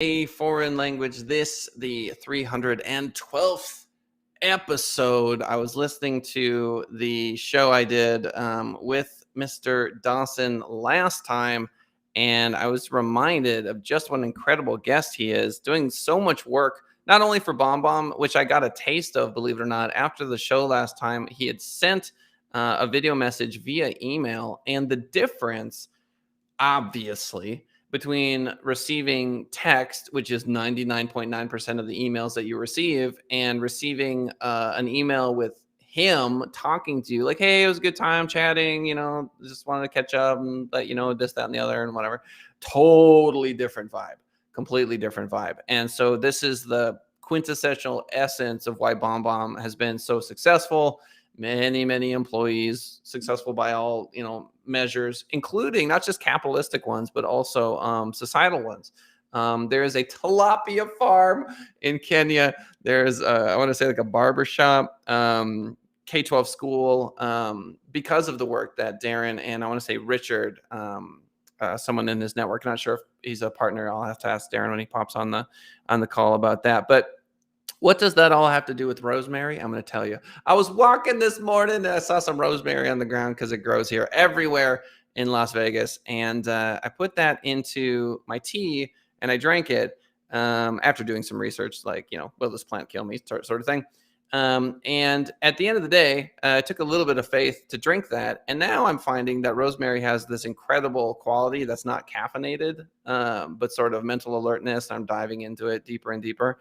A foreign language. This, the 312th episode. I was listening to the show I did with Mr. Dawson last time, and I was reminded of just what an incredible guest he is, doing so much work, not only for BombBomb, which I got a taste of, believe it or not, after the show last time. He had sent a video message via email, and the difference, obviously, between receiving text, which is 99.9% of the emails that you receive, and receiving an email with him talking to you like, hey, it was a good time chatting, just wanted to catch up and let you know this, that, and the other, and whatever. Totally different vibe, completely different vibe. And so this is the quintessential essence of why BombBomb has been so successful. Many employees, successful by all measures, including not just capitalistic ones, but also societal ones. There is a tilapia farm in Kenya. There's I want to say like a barber shop, K-12 school, because of the work that Darin and I want to say Richard, someone in his network, not sure if he's a partner. I'll have to ask Darin when he pops on the call about that. But what does that all have to do with rosemary? I'm going to tell you. I was walking this morning and I saw some rosemary on the ground because it grows here everywhere in Las Vegas. And I put that into my tea and I drank it after doing some research, like, will this plant kill me sort of thing. And at the end of the day, it took a little bit of faith to drink that. And now I'm finding that rosemary has this incredible quality that's not caffeinated, but sort of mental alertness. I'm diving into it deeper and deeper.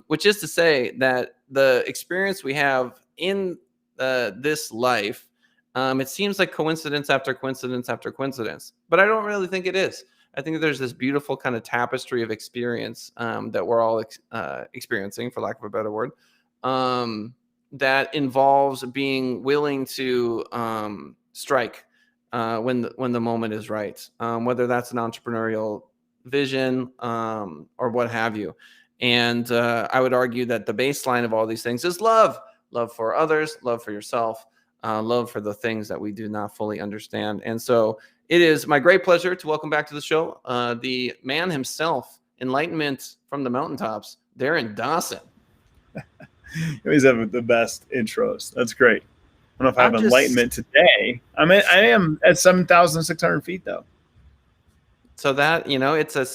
Which is to say that the experience we have in this life, it seems like coincidence after coincidence after coincidence, but I don't really think it is. I think that there's this beautiful kind of tapestry of experience that we're all experiencing, for lack of a better word, that involves being willing to strike when the moment is right, whether that's an entrepreneurial vision or what have you. And I would argue that the baseline of all these things is love for others, love for yourself, love for the things that we do not fully understand. And so it is my great pleasure to welcome back to the show the man himself, Enlightenment from the mountaintops, Darin Dawson. You always have the best intros. That's great. I don't know if I have enlightenment today. I am at 7,600 feet though. So that, it's a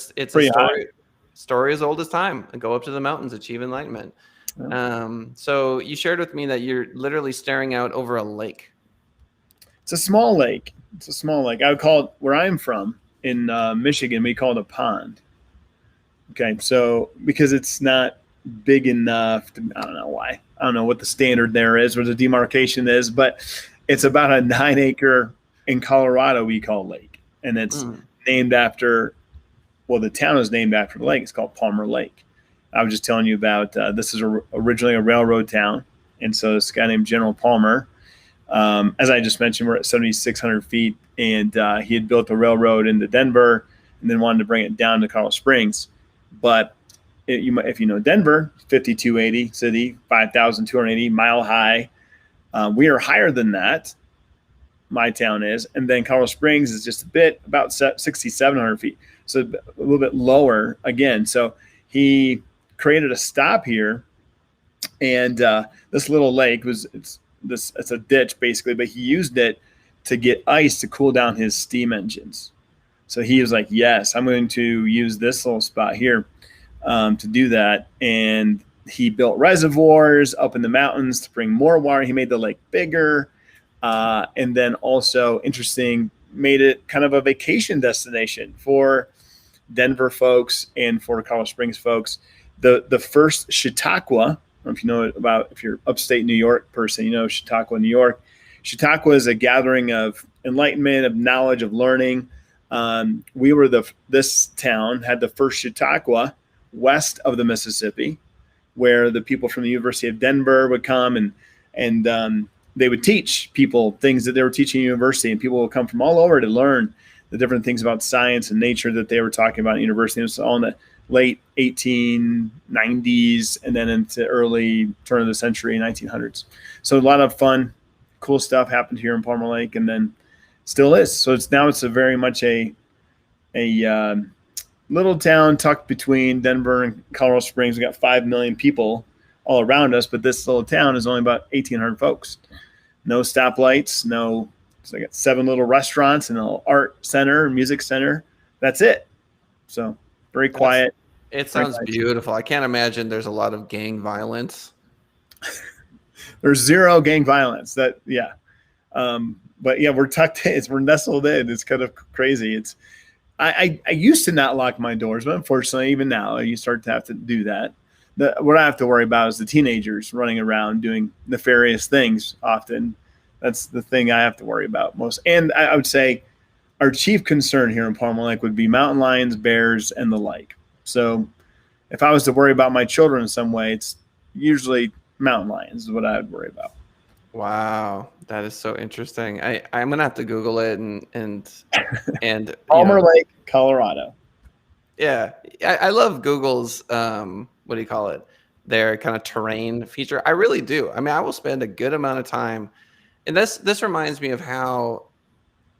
story as old as time. Go up to the mountains, achieve enlightenment. Yeah. So you shared with me that you're literally staring out over a lake. It's a small lake. I would call it, where I'm from in Michigan, we call it a pond. Okay, so because it's not big enough to, I don't know why. I don't know what the standard there is, what the demarcation is, but it's about a 9-acre, in Colorado we call lake. And it's named after, well, the town is named after the lake. It's called Palmer Lake. I was just telling you about this is originally a railroad town. And so this guy named General Palmer, as I just mentioned, we're at 7,600 feet. And he had built a railroad into Denver and then wanted to bring it down to Colorado Springs. But if you know Denver, 5,280 city, 5,280 mile high. We are higher than that. My town is. And then Colorado Springs is just about 6,700 feet. So a little bit lower again. So he created a stop here, and this little lake it's a ditch basically, but he used it to get ice to cool down his steam engines. So he was like, yes, I'm going to use this little spot here to do that. And he built reservoirs up in the mountains to bring more water. He made the lake bigger. And then also, interesting, made it kind of a vacation destination for Denver folks and for Colorado Springs folks. The first Chautauqua, I don't know if you know about, if you're upstate New York person, Chautauqua, New York. Chautauqua is a gathering of enlightenment, of knowledge, of learning. This town had the first Chautauqua west of the Mississippi, where the people from the University of Denver would come and they would teach people things that they were teaching in university, and people would come from all over to learn the different things about science and nature that they were talking about in university. It was all in the late 1890s and then into early turn of the century, 1900s. So a lot of fun, cool stuff happened here in Palmer Lake, and then still is. So it's a very much a little town tucked between Denver and Colorado Springs. We got 5 million people all around us, but this little town is only about 1,800 folks. No stoplights, no. So I got 7 little restaurants and a little art center, music center. That's it. So very quiet. It sounds beautiful. I can't imagine there's a lot of gang violence. There's zero gang violence. But yeah, we're tucked in. We're nestled in. It's kind of crazy. I used to not lock my doors, but unfortunately, even now, you start to have to do that. What I have to worry about is the teenagers running around doing nefarious things often. That's the thing I have to worry about most. And I would say our chief concern here in Palm Lake would be mountain lions, bears, and the like. So if I was to worry about my children in some way, it's usually mountain lions is what I would worry about. Wow, that is so interesting. I'm gonna have to Google it and Palmer Lake, Colorado. Yeah, I love Google's what do you call it? Their kind of terrain feature. I really do. I mean, I will spend a good amount of time, and this reminds me of how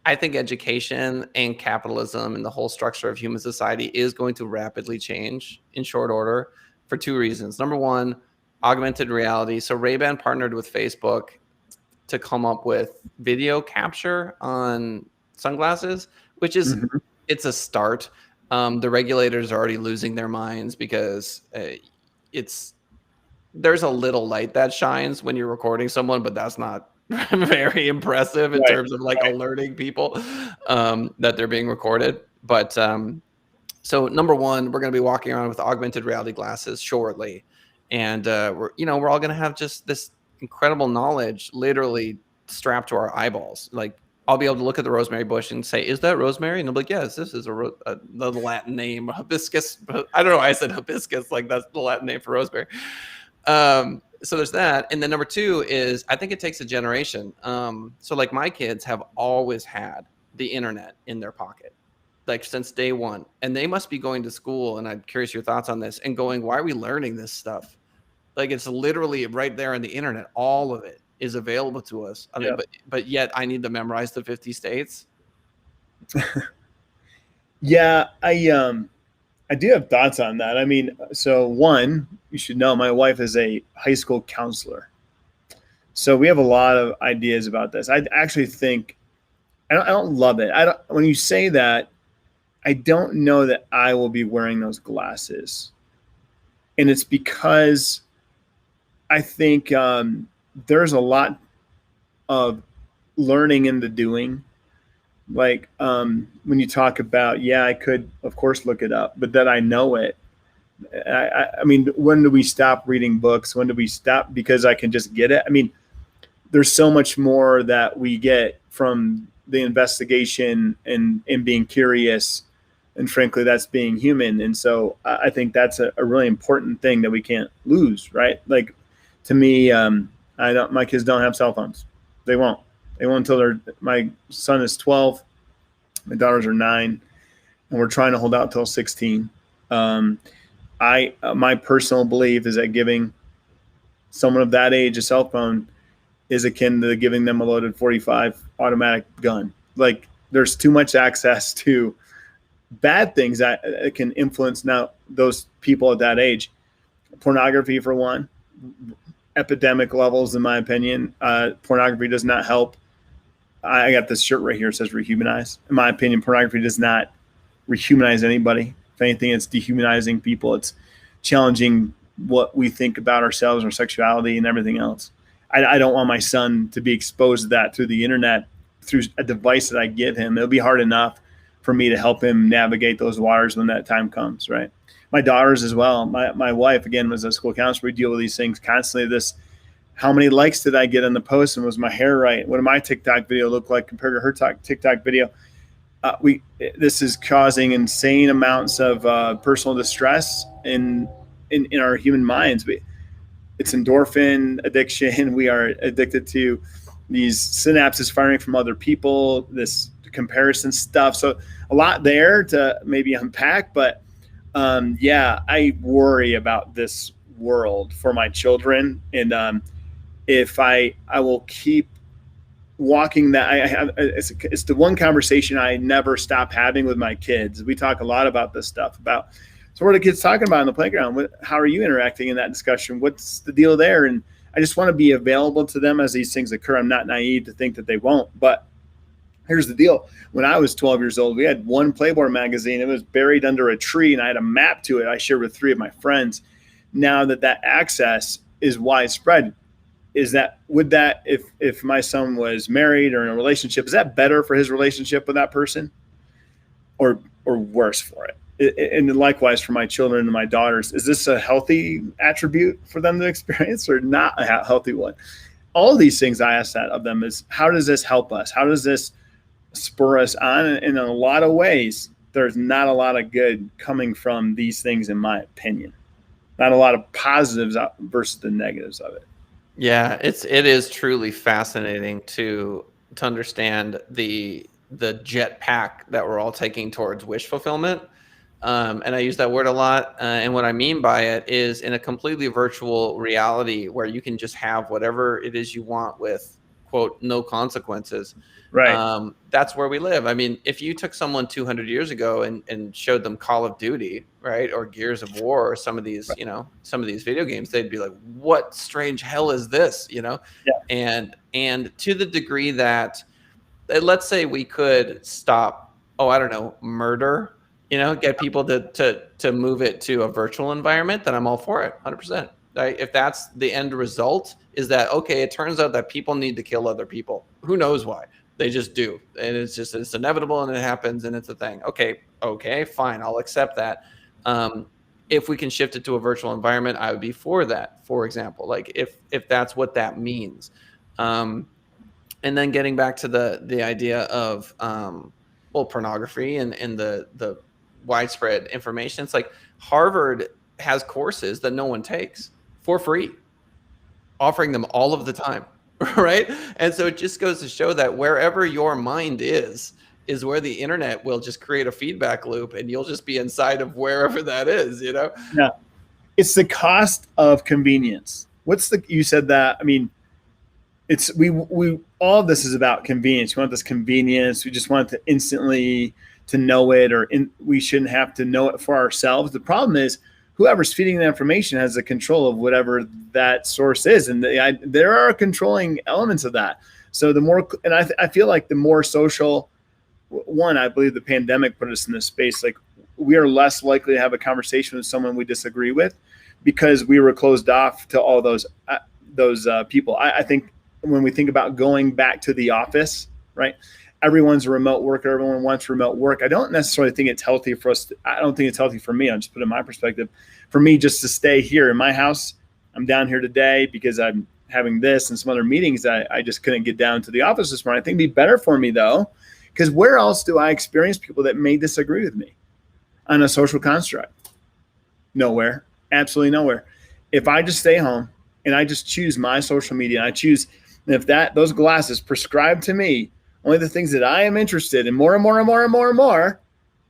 I think education and capitalism and the whole structure of human society is going to rapidly change in short order for 2 reasons. Number one, augmented reality. So Ray-Ban partnered with Facebook to come up with video capture on sunglasses, which is it's a start. The regulators are already losing their minds because there's a little light that shines when you're recording someone, but that's not very impressive in terms of alerting people that they're being recorded. But so number one, we're going to be walking around with augmented reality glasses shortly, and we're all going to have just this incredible knowledge literally strapped to our eyeballs. Like, I'll be able to look at the rosemary bush and say, "Is that rosemary?" And they'll be like, "Yes, this is the Latin name, hibiscus." I don't know why I said hibiscus. Like, that's the Latin name for rosemary. So there's that. And then number 2 is I think it takes a generation. So like my kids have always had the internet in their pocket, like since day one. And they must be going to school. And I'm curious your thoughts on this and going, why are we learning this stuff? Like, it's literally right there on the internet. All of it is available to us. I mean, but yet I need to memorize the 50 states. Yeah, I do have thoughts on that. I mean, so one, you should know my wife is a high school counselor. So we have a lot of ideas about this. I actually think I don't love it. When you say that, I don't know that I will be wearing those glasses. And it's because I think there's a lot of learning in the doing. Like when you talk about, I could, of course, look it up, but that I know it. I mean, when do we stop reading books? When do we stop because I can just get it? I mean, there's so much more that we get from the investigation and being curious. And frankly, that's being human. And so I think that's a really important thing that we can't lose, right? Like, to me, my kids don't have cell phones. They won't until my son is 12, my daughters are 9, and we're trying to hold out till 16. My personal belief is that giving someone of that age a cell phone is akin to giving them a loaded .45 automatic gun. Like, there's too much access to bad things that can influence now those people at that age. Pornography, for one, epidemic levels, in my opinion. Pornography does not help. I got this shirt right here. It says re-humanize. In my opinion, pornography does not re-humanize anybody. If anything, it's dehumanizing people. It's challenging what we think about ourselves, our sexuality, and everything else. I don't want my son to be exposed to that through the internet, through a device that I give him. It'll be hard enough for me to help him navigate those waters when that time comes, right? My daughters as well. My wife, again, was a school counselor. We deal with these things constantly. How many likes did I get on the post, and was my hair right? What did my TikTok video look like compared to her TikTok video? This is causing insane amounts of personal distress in our human minds. It's endorphin addiction. We are addicted to these synapses firing from other people, this comparison stuff. So a lot there to maybe unpack, but I worry about this world for my children. And if I will keep walking that I have, it's the one conversation I never stop having with my kids. We talk a lot about this stuff about, so what are the kids talking about in the playground? How are you interacting in that discussion? What's the deal there? And I just want to be available to them as these things occur. I'm not naive to think that they won't, but here's the deal. When I was 12 years old, we had one Playboy magazine. It was buried under a tree, and I had a map to it I shared with 3 of my friends. Now that access is widespread, would that if my son was married or in a relationship, is that better for his relationship with that person, or worse for it? And likewise for my children and my daughters, is this a healthy attribute for them to experience or not a healthy one? All these things I ask that of them is, how does this help us? How does this spur us on? And in a lot of ways, there's not a lot of good coming from these things, in my opinion. Not a lot of positives versus the negatives of it. Yeah, it is truly fascinating to understand the jetpack that we're all taking towards wish fulfillment. And I use that word a lot. And what I mean by it is, in a completely virtual reality where you can just have whatever it is you want with, quote, no consequences. Right. That's where we live. I mean, if you took someone 200 years ago and showed them Call of Duty, right, or Gears of War, or some of these, some of these video games, they'd be like, what strange hell is this? Yeah. And to the degree that, let's say we could stop, murder, get people to move it to a virtual environment, then I'm all for it, 100%. Right? If that's the end result, is that, okay, it turns out that people need to kill other people. Who knows why? They just do. And it's inevitable, and it happens, and it's a thing. Okay, fine. I'll accept that. If we can shift it to a virtual environment, I would be for that, for example, like if that's what that means. And then getting back to the idea of, pornography and the widespread information. It's like Harvard has courses that no one takes for free, offering them all of the time. Right. And so it just goes to show that wherever your mind is where the internet will just create a feedback loop, and you'll just be inside of wherever that is, Yeah. It's the cost of convenience. You said that, I mean, we all of this is about convenience. We want this convenience. We just want to instantly to know it, we shouldn't have to know it for ourselves. The problem is, whoever's feeding the information has the control of whatever that source is. And there are controlling elements of that. So the more, and I feel like the more social, I believe the pandemic put us in this space. Like, we are less likely to have a conversation with someone we disagree with because we were closed off to all those people. I think when we think about going back to the office, right? Everyone's a remote worker. Everyone wants remote work. I don't necessarily think it's healthy for us. I don't think it's healthy for me. I'll just put it in my perspective. For me, just to stay here in my house. I'm down here today because I'm having this and some other meetings. I just couldn't get down to the office this morning. I think it'd be better for me, though, because where else do I experience people that may disagree with me on a social construct? Nowhere. Absolutely nowhere. If I just stay home and I just choose my social media, and I choose, if those glasses prescribe to me only the things that I am interested in, more and more and more and more and more,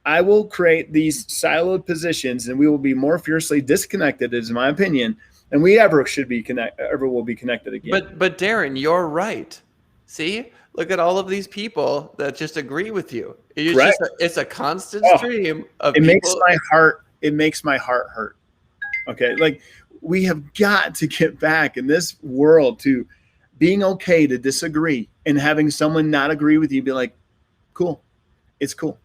I will create these siloed positions, and we will be more fiercely disconnected, is my opinion, than we ever will be connected again. But Darin, you're right. See, look at all of these people that just agree with you. It's a constant stream of people. It makes my heart hurt. Okay, like, we have got to get back in this world to being okay to disagree, and having someone not agree with you be like, cool, it's cool.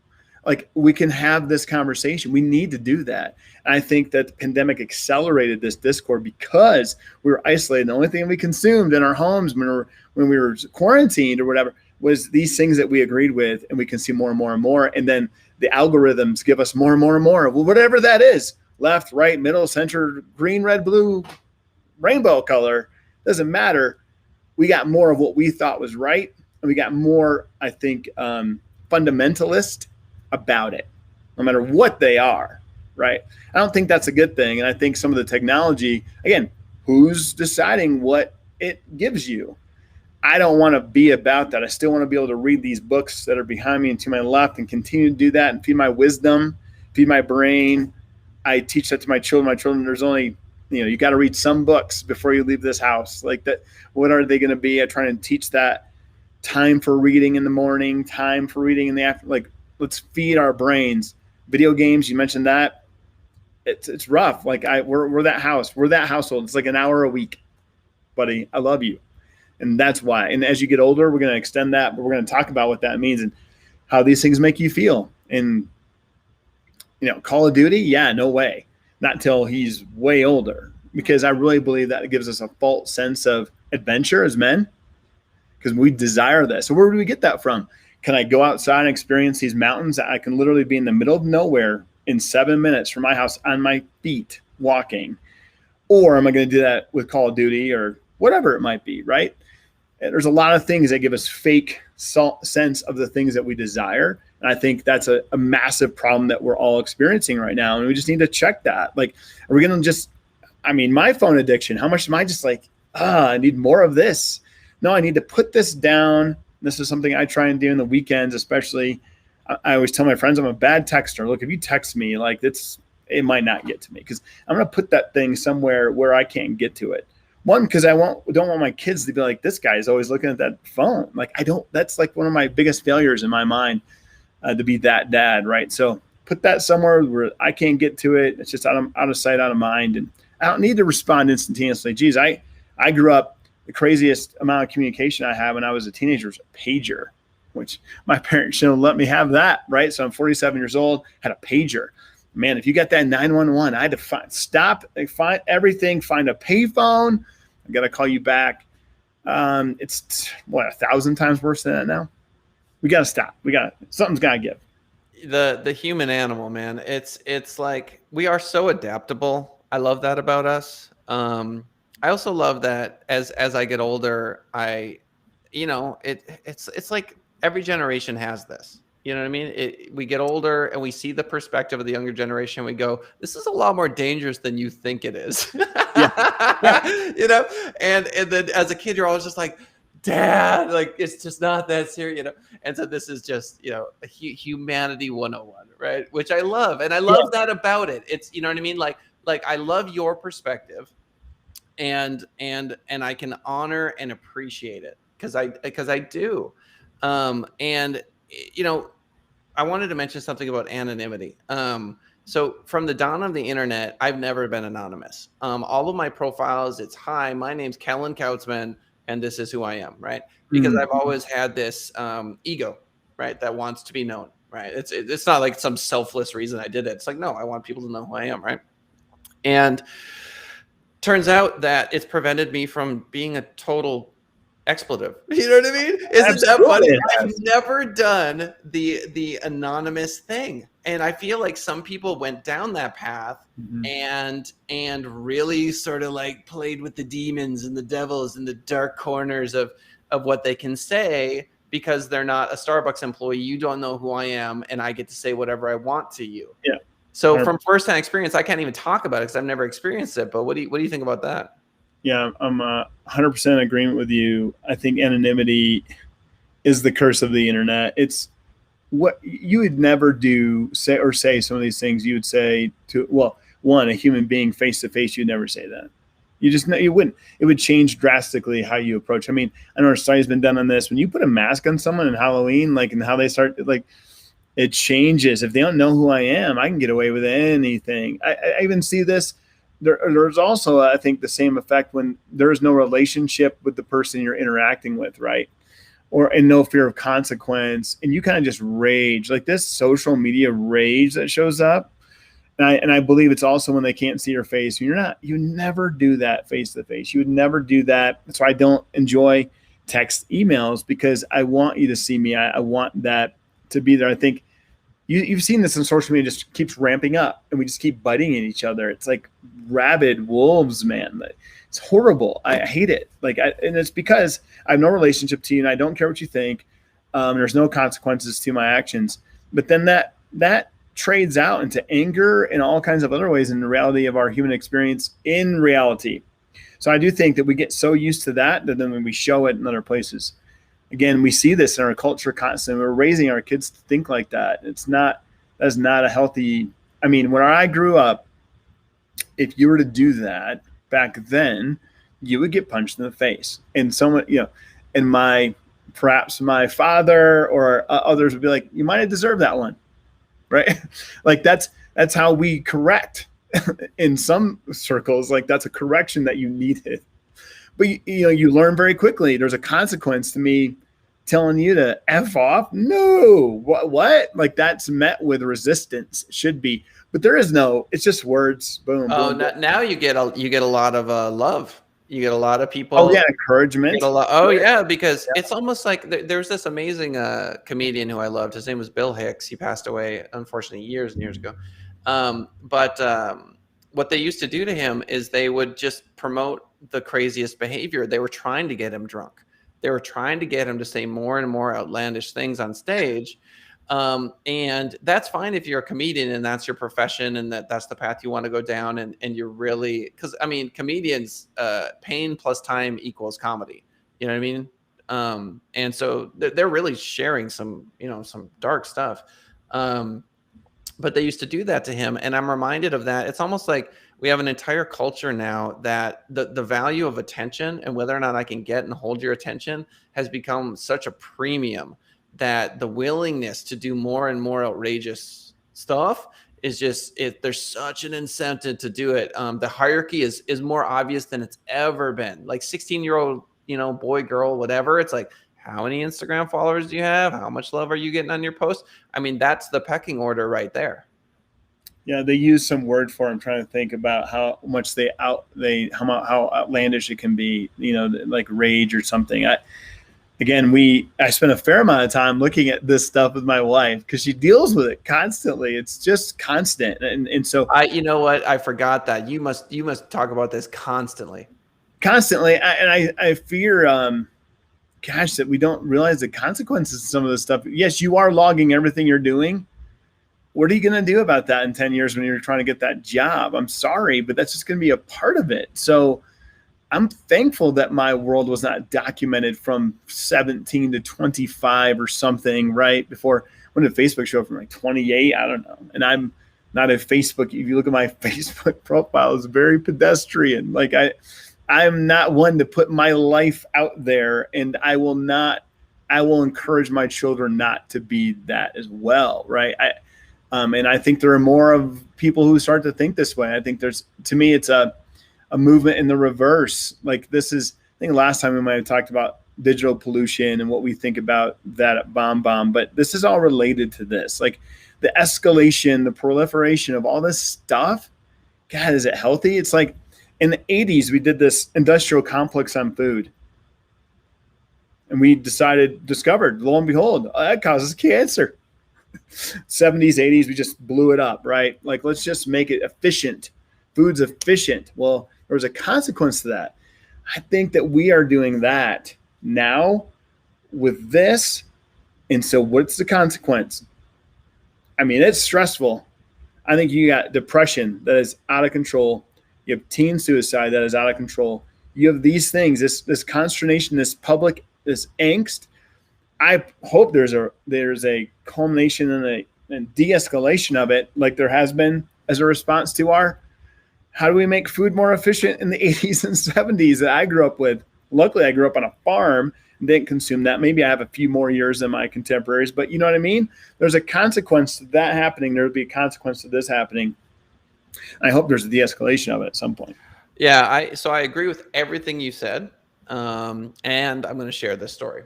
Like, we can have this conversation. We need to do that. And I think that the pandemic accelerated this discord because we were isolated. The only thing we consumed in our homes when we were quarantined or whatever was these things that we agreed with, and we can see more and more and more. And then the algorithms give us more and more and more. Well, whatever that is, left, right, middle, center, green, red, blue, rainbow color, doesn't matter. We got more of what we thought was right, and we got more, I think, fundamentalist about it, no matter what they are, right? I don't think that's a good thing. And I think some of the technology, again, who's deciding what it gives you? I don't want to be about that. I still want to be able to read these books that are behind me and to my left and continue to do that and feed my wisdom, feed my brain. I teach that to my children. There's only, you got to read some books before you leave this house. Like that, what are they going to be? I try to teach that time for reading in the morning, time for reading in the afternoon. Like, let's feed our brains. Video games, you mentioned that. It's rough. Like we're that house. We're that household. It's like an hour a week, buddy. I love you. And that's why. And as you get older, we're going to extend that, but we're going to talk about what that means and how these things make you feel. And, Call of Duty, yeah, no way. Not till he's way older, because I really believe that it gives us a false sense of adventure as men, because we desire this. So where do we get that from? Can I go outside and experience these mountains? I can literally be in the middle of nowhere in 7 minutes from my house on my feet walking. Or am I going to do that with Call of Duty or whatever it might be, right? And there's a lot of things that give us fake sense of the things that we desire. And I think that's a massive problem that we're all experiencing right now. And we just need to check that. Like, are we going to my phone addiction, how much am I just like, I need more of this? No, I need to put this down. This is something I try and do in the weekends, especially. I always tell my friends I'm a bad texter. Look, if you text me, like it might not get to me, because I'm going to put that thing somewhere where I can't get to it. One, because I don't want my kids to be like, this guy is always looking at that phone. Like, that's like one of my biggest failures in my mind, to be that dad, right? So put that somewhere where I can't get to it. It's just out of sight, out of mind. And I don't need to respond instantaneously. Geez, I grew up, the craziest amount of communication I had when I was a teenager was a pager, which my parents shouldn't let me have that, right? So I'm 47 years old, had a pager. Man, if you got that 911, I had to find everything, find a payphone. I got to call you back. It's 1,000 times worse than that now. We got to stop. Something's got to give. The human animal, man. It's like we are so adaptable. I love that about us. I also love that as I get older, it's like every generation has this. You know what I mean? We get older and we see the perspective of the younger generation. We go, this is a lot more dangerous than you think it is. Yeah. And then as a kid, you're always just like, Dad, like, it's just not that serious, And so this is just, a humanity 101, right? Which I love. And I love that about it. It's, you know what I mean? Like I love your perspective, and I can honor and appreciate it because I do. And I wanted to mention something about anonymity. So from the dawn of the internet, I've never been anonymous. All of my profiles, it's, hi, my name's Kellen Kautzman, and this is who I am, right? Because I've always had this ego, right, that wants to be known, right? It's not like some selfless reason I did it. It's like, no, I want people to know who I am, right? And turns out that it's prevented me from being a total expletive. You know what I mean? Isn't that funny? I've never done the anonymous thing. And I feel like some people went down that path and really sort of like played with the demons and the devils and the dark corners of what they can say, because they're not a Starbucks employee. You don't know who I am, and I get to say whatever I want to you. Yeah. So from firsthand experience, I can't even talk about it because I've never experienced it. But what do you think about that? Yeah, I'm 100% in agreement with you. I think anonymity is the curse of the internet. It's what you would never say some of these things you would say to, a human being face to face. You'd never say that. You wouldn't. It would change drastically how you approach. I mean, I know a study's been done on this. When you put a mask on someone in Halloween, like, and how they start, like, it changes. If they don't know who I am, I can get away with anything. I even see this. There's also, I think, the same effect when there's no relationship with the person you're interacting with, right? And no fear of consequence. And you kind of just rage, like this social media rage that shows up. And I believe it's also when they can't see your face. You never do that face to face. You would never do that. So I don't enjoy text emails, because I want you to see me. I want that to be there. I think you've seen this in social media, just keeps ramping up, and we just keep biting at each other. It's like rabid wolves, man. It's horrible. I hate it. And it's because I have no relationship to you, and I don't care what you think. There's no consequences to my actions. But then that trades out into anger and all kinds of other ways in the reality of our human experience in reality. So I do think that we get so used to that then when we show it in other places. Again, we see this in our culture constantly. We're raising our kids to think like that. That's not a healthy. I mean, when I grew up, if you were to do that back then, you would get punched in the face. And someone, in my perhaps my father or others would be like, you might have deserved that one, right? Like that's how we correct in some circles. Like that's a correction that you needed, but you learn very quickly. There's a consequence to me telling you to F off. No, what? Like that's met with resistance. It should be, but there is no. It's just words. Boom. Oh, Boom. Boom. now you get a lot of love. You get a lot of people. Oh yeah, Get encouragement. a lot. Oh Right. yeah, because Yeah. it's almost like there's this amazing comedian who I loved. His name was Bill Hicks. He passed away, unfortunately, years and years ago. But what they used to do to him is they would just promote the craziest behavior. They were trying to get him drunk. They were trying to get him to say more and more outlandish things on stage. And that's fine if you're a comedian and that's your profession and that's the path you want to go down. And you're really, because I mean, comedians, pain plus time equals comedy. You know what I mean? And so they're really sharing some, some dark stuff. But they used to do that to him. And I'm reminded of that. It's almost like we have an entire culture now that the value of attention and whether or not I can get and hold your attention has become such a premium that the willingness to do more and more outrageous stuff is just there's such an incentive to do it. The hierarchy is more obvious than it's ever been. Like 16-year-old, boy, girl, whatever. It's like, how many Instagram followers do you have? How much love are you getting on your post? I mean, that's the pecking order right there. Yeah, they use some word for it. I'm trying to think about how much how outlandish it can be. Like rage or something. I spent a fair amount of time looking at this stuff with my wife because she deals with it constantly. It's just constant, and so you know what? I forgot that you must talk about this constantly. I fear, that we don't realize the consequences of some of this stuff. Yes, you are logging everything you're doing. What are you going to do about that in 10 years when you're trying to get that job? I'm sorry, but that's just going to be a part of it. So I'm thankful that my world was not documented from 17 to 25 or something, right? Before, when did Facebook show up from like 28? I don't know. And I'm not a Facebook. If you look at my Facebook profile, it's very pedestrian. Like I'm not one to put my life out there, and I will encourage my children not to be that as well. Right. And I think there are more of people who start to think this way. I think to me, it's a movement in the reverse. Like I think last time we might have talked about digital pollution and what we think about that at BombBomb, but this is all related to this. Like the escalation, the proliferation of all this stuff. God, is it healthy? It's like in the 80s, we did this industrial complex on food. And we discovered, lo and behold, that causes cancer. 70s, 80s, we just blew it up, right? Like, let's just make it efficient. Food's efficient. Well, there was a consequence to that. I think that we are doing that now with this. And so what's the consequence? I mean, it's stressful. I think you got depression that is out of control. You have teen suicide that is out of control. You have these things, this consternation, this angst. I hope there's a culmination and de-escalation of it, like there has been as a response to how do we make food more efficient in the 80s and 70s that I grew up with. Luckily, I grew up on a farm and didn't consume that. Maybe I have a few more years than my contemporaries, but you know what I mean? There's a consequence to that happening. There would be a consequence to this happening. I hope there's a de-escalation of it at some point. Yeah, I agree with everything you said, and I'm going to share this story.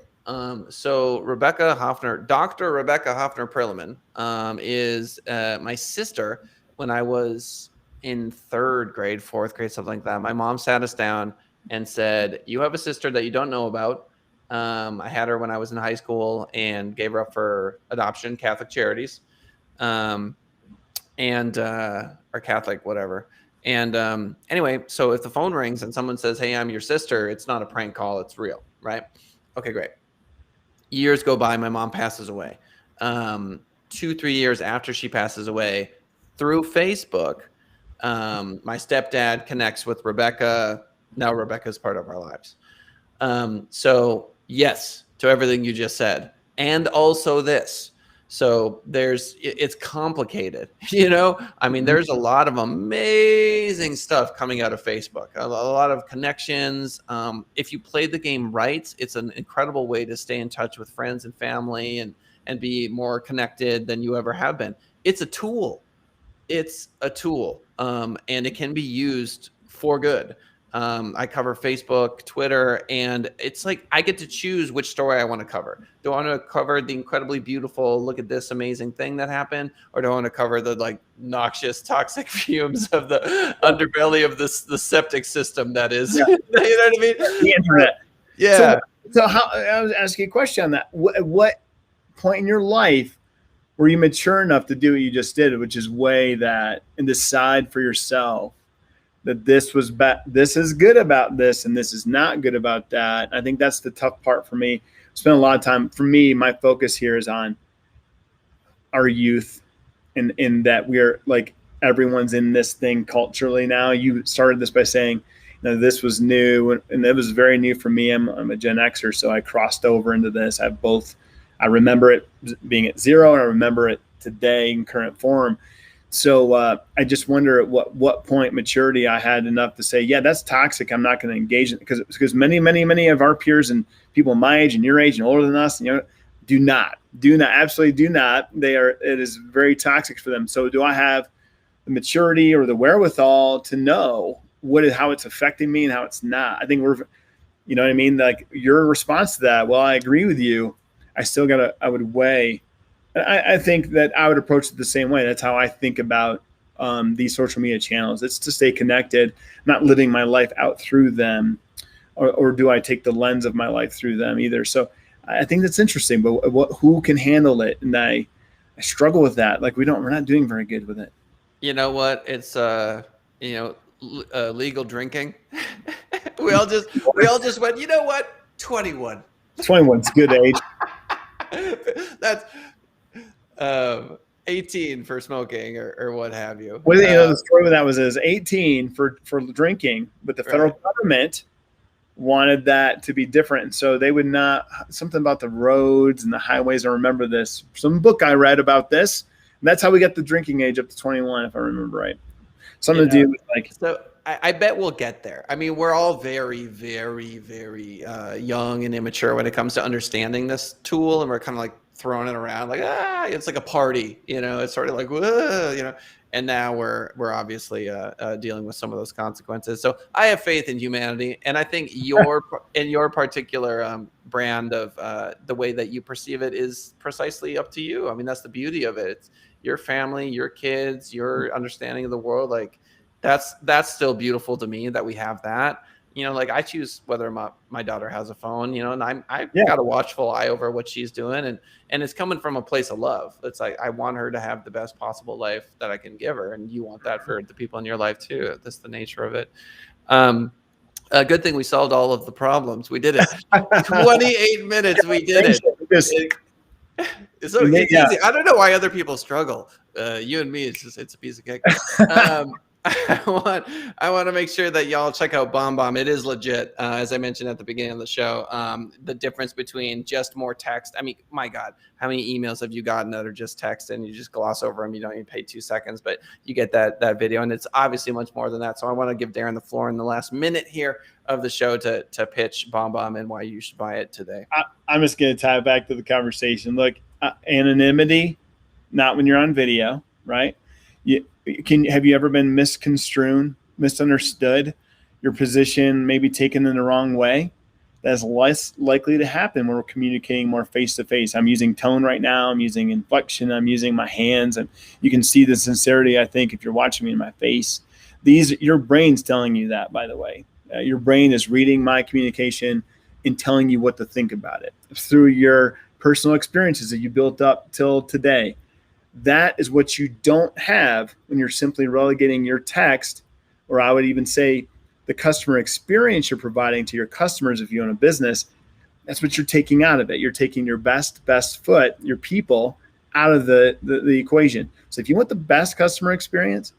So Rebecca Hoffner, Dr. Rebecca Hoffner Perlman, is my sister. When I was in third grade, fourth grade, something like that, my mom sat us down and said, "You have a sister that you don't know about." I had her when I was in high school and gave her up for adoption, Catholic Charities, or Catholic, whatever. And anyway, so if the phone rings and someone says, "Hey, I'm your sister," it's not a prank call; it's real, right? Okay, great. Years go by, my mom passes away. 2-3 years after she passes away, through Facebook, my stepdad connects with Rebecca. Now Rebecca's part of our lives. So yes, to everything you just said. And also this. So it's complicated, you know. I mean, there's a lot of amazing stuff coming out of Facebook, a lot of connections. If you play the game right, it's an incredible way to stay in touch with friends and family and be more connected than you ever have been. It's a tool. And it can be used for good. I cover Facebook, Twitter, and it's like I get to choose which story I want to cover. Do I want to cover the incredibly beautiful, look at this amazing thing that happened, or do I want to cover the like noxious, toxic fumes of the underbelly of the septic system that is? Yeah. You know what I mean? The internet. Yeah. So how, I was asking you a question on that. What point in your life were you mature enough to do what you just did, which is weigh that and decide for yourself that this is good about this and this is not good about that? I think that's the tough part for me. Spend a lot of time. For me, my focus here is on our youth, and in that we are like everyone's in this thing culturally now. You started this by saying, this was new, and it was very new for me. I'm a Gen Xer, so I crossed over into this. I remember it being at zero, and I remember it today in current form. So I just wonder at what point maturity I had enough to say, yeah, that's toxic. I'm not going to engage in it, because many of our peers and people my age and your age and older than us, do not, absolutely do not. It is very toxic for them. So do I have the maturity or the wherewithal to know how it's affecting me and how it's not? I think you know what I mean? Like your response to that, well, I agree with you. I would weigh. I think that I would approach it the same way. That's how I think about these social media channels. It's to stay connected, not living my life out through them, or do I take the lens of my life through them either? So I think that's interesting, but who can handle it? And I struggle with that. Like we're not doing very good with it. You know what? It's legal drinking. we all just went, you know what? 21. 21's a good age. That's 18 for smoking or what have you. Well, the story with that was 18 for drinking, but the federal government wanted that to be different. And so they would not, something about the roads and the highways. I remember this, some book I read about this. And that's how we got the drinking age up to 21, if I remember right. Something to do with like. So I bet we'll get there. I mean, we're all very, very, very young and immature when it comes to understanding this tool. And we're kind of like throwing it around like, it's like a party, it's sort of like, whoa, and now we're obviously dealing with some of those consequences. So I have faith in humanity. And I think in your particular brand of the way that you perceive it is precisely up to you. I mean, that's the beauty of it. It's your family, your kids, your understanding of the world. Like that's still beautiful to me that we have that. Like I choose whether my daughter has a phone, and I've got a watchful eye over what she's doing. And it's coming from a place of love. It's like, I want her to have the best possible life that I can give her. And you want that for the people in your life too. That's the nature of it. A good thing we solved all of the problems. We did it. 28 minutes. We did it. It's easy. I don't know why other people struggle. You and me, it's a piece of cake. I want to make sure that y'all check out BombBomb. It is legit, as I mentioned at the beginning of the show. The difference between just more text. I mean, my God, how many emails have you gotten that are just text and you just gloss over them? You don't even pay 2 seconds, but you get that video, and it's obviously much more than that. So I want to give Darin the floor in the last minute here of the show to pitch BombBomb and why you should buy it today. I'm just going to tie it back to the conversation. Look, anonymity, not when you're on video, right? Have you ever been misconstrued, misunderstood, your position maybe taken in the wrong way? That's less likely to happen when we're communicating more face to face. I'm using tone right now. I'm using inflection. I'm using my hands, and you can see the sincerity. I think if you're watching me in my face, your brain's telling you that. By the way, your brain is reading my communication and telling you what to think about it through your personal experiences that you built up till today. That is what you don't have when you're simply relegating your text, or I would even say the customer experience you're providing to your customers if you own a business. That's what you're taking out of it. You're taking your best foot, your people, out of the equation. So if you want the best customer experience,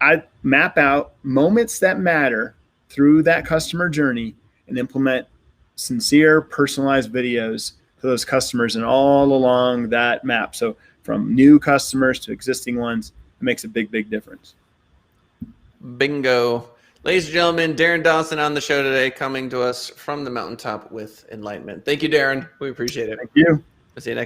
I map out moments that matter through that customer journey and implement sincere, personalized videos to for those customers and all along that map. So from new customers to existing ones, it makes a big, big difference. Bingo. Ladies and gentlemen, Darin Dawson on the show today, coming to us from the mountaintop with Enlightenment. Thank you, Darin. We appreciate it. Thank you. We'll see you next time.